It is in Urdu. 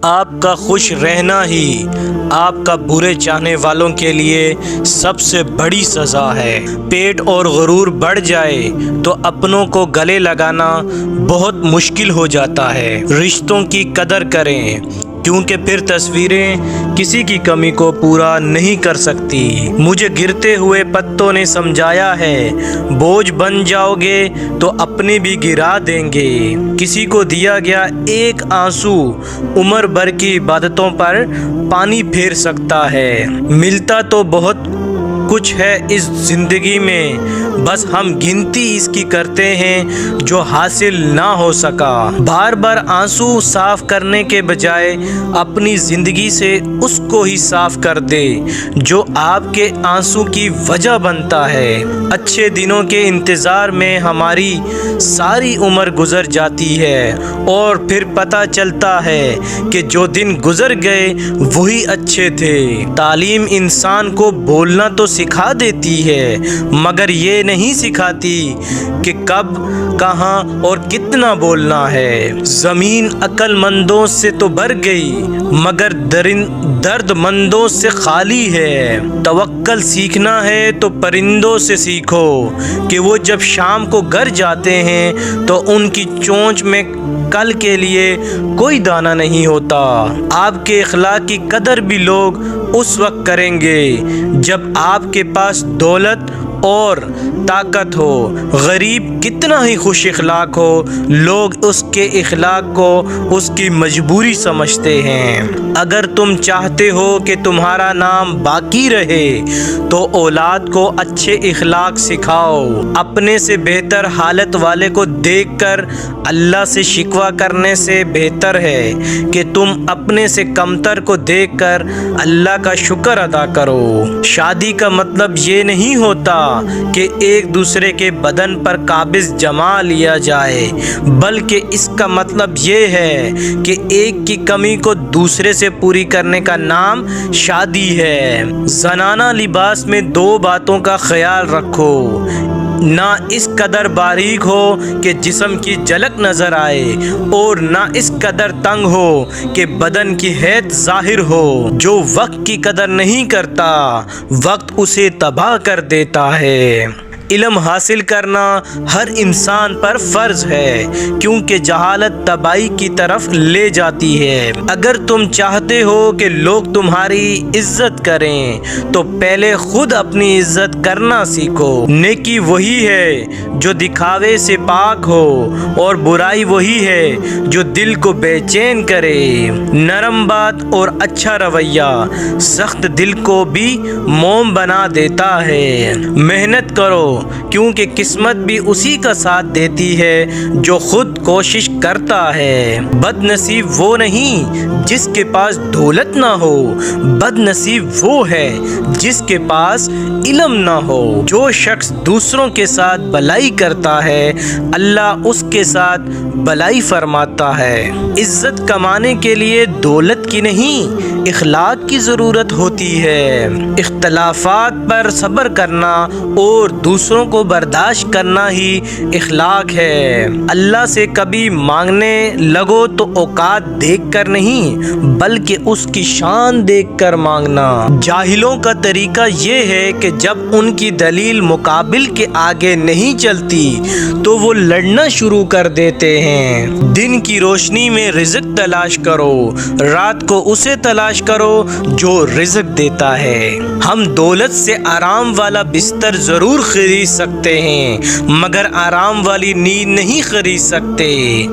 آپ کا خوش رہنا ہی آپ کا برے چاہنے والوں کے لیے سب سے بڑی سزا ہے۔ پیٹ اور غرور بڑھ جائے تو اپنوں کو گلے لگانا بہت مشکل ہو جاتا ہے۔ رشتوں کی قدر کریں کیونکہ پھر تصویریں کسی کی کمی کو پورا نہیں کر سکتی۔ مجھے گرتے ہوئے پتوں نے سمجھایا ہے، بوجھ بن جاؤ گے تو اپنے بھی گرا دیں گے۔ کسی کو دیا گیا ایک آنسو عمر بھر کی عبادتوں پر پانی پھیر سکتا ہے۔ ملتا تو بہت کچھ ہے اس زندگی میں، بس ہم گنتی اس کی کرتے ہیں جو حاصل نہ ہو سکا۔ بار بار آنسو صاف کرنے کے بجائے اپنی زندگی سے اس کو ہی صاف کر دے جو آپ کے آنسو کی وجہ بنتا ہے۔ اچھے دنوں کے انتظار میں ہماری ساری عمر گزر جاتی ہے اور پھر پتہ چلتا ہے کہ جو دن گزر گئے وہی اچھے تھے۔ تعلیم انسان کو بولنا تو سکھا دیتی ہے مگر یہ نہیں سکھاتی کہ کب، کہاں اور کتنا بولنا ہے۔ زمین عقل مندوں سے تو بھر گئی مگر درد مندوں سے خالی ہے۔ توکل سیکھنا ہے تو پرندوں سے سیکھو کہ وہ جب شام کو گھر جاتے ہیں تو ان کی چونچ میں کل کے لیے کوئی دانہ نہیں ہوتا۔ آپ کے اخلاق کی قدر بھی لوگ اس وقت کریں گے جب آپ کے پاس دولت اور طاقت ہو۔ غریب کتنا ہی خوش اخلاق ہو، لوگ اس کے اخلاق کو اس کی مجبوری سمجھتے ہیں۔ اگر تم چاہتے ہو کہ تمہارا نام باقی رہے تو اولاد کو اچھے اخلاق سکھاؤ۔ اپنے سے بہتر حالت والے کو دیکھ کر اللہ سے شکوہ کرنے سے بہتر ہے کہ تم اپنے سے کمتر کو دیکھ کر اللہ کا شکر ادا کرو۔ شادی کا مطلب یہ نہیں ہوتا کہ ایک دوسرے کے بدن پر قابض جما لیا جائے، بلکہ اس کا مطلب یہ ہے کہ ایک کی کمی کو دوسرے سے پوری کرنے کا نام شادی ہے۔ زنانہ لباس میں دو باتوں کا خیال رکھو، نہ اس قدر باریک ہو کہ جسم کی جھلک نظر آئے اور نہ اس قدر تنگ ہو کہ بدن کی حیت ظاہر ہو۔ جو وقت کی قدر نہیں کرتا وقت اسے تباہ کر دیتا ہے۔ علم حاصل کرنا ہر انسان پر فرض ہے کیونکہ جہالت تباہی کی طرف لے جاتی ہے۔ اگر تم چاہتے ہو کہ لوگ تمہاری عزت کریں تو پہلے خود اپنی عزت کرنا سیکھو۔ نیکی وہی ہے جو دکھاوے سے پاک ہو اور برائی وہی ہے جو دل کو بے چین کرے۔ نرم بات اور اچھا رویہ سخت دل کو بھی موم بنا دیتا ہے۔ محنت کرو کیونکہ قسمت بھی اسی کا ساتھ دیتی ہے جو خود کوشش کرتا ہے۔ بد نصیب وہ نہیں جس کے پاس دولت نہ ہو، بد نصیب وہ ہے جس کے پاس علم نہ ہو۔ جو شخص دوسروں کے ساتھ بھلائی کرتا ہے اللہ اس کے ساتھ بھلائی فرماتا ہے۔ عزت کمانے کے لیے دولت کی نہیں اخلاق کی ضرورت ہوتی ہے۔ اختلافات پر صبر کرنا اور دوسروں کو برداشت کرنا ہی اخلاق ہے۔ اللہ سے کبھی مانگنے لگو تو اوقات دیکھ کر نہیں بلکہ اس کی شان دیکھ کر مانگنا۔ جاہلوں کا طریقہ یہ ہے کہ جب ان کی دلیل مقابل کے آگے نہیں چلتی تو وہ لڑنا شروع کر دیتے ہیں۔ دن کی روشنی میں رزق تلاش کرو، رات کو اسے تلاش کرو جو رزق دیتا ہے۔ ہم دولت سے آرام والا بستر ضرور خرید سکتے ہیں مگر آرام والی نیند نہیں خرید سکتے۔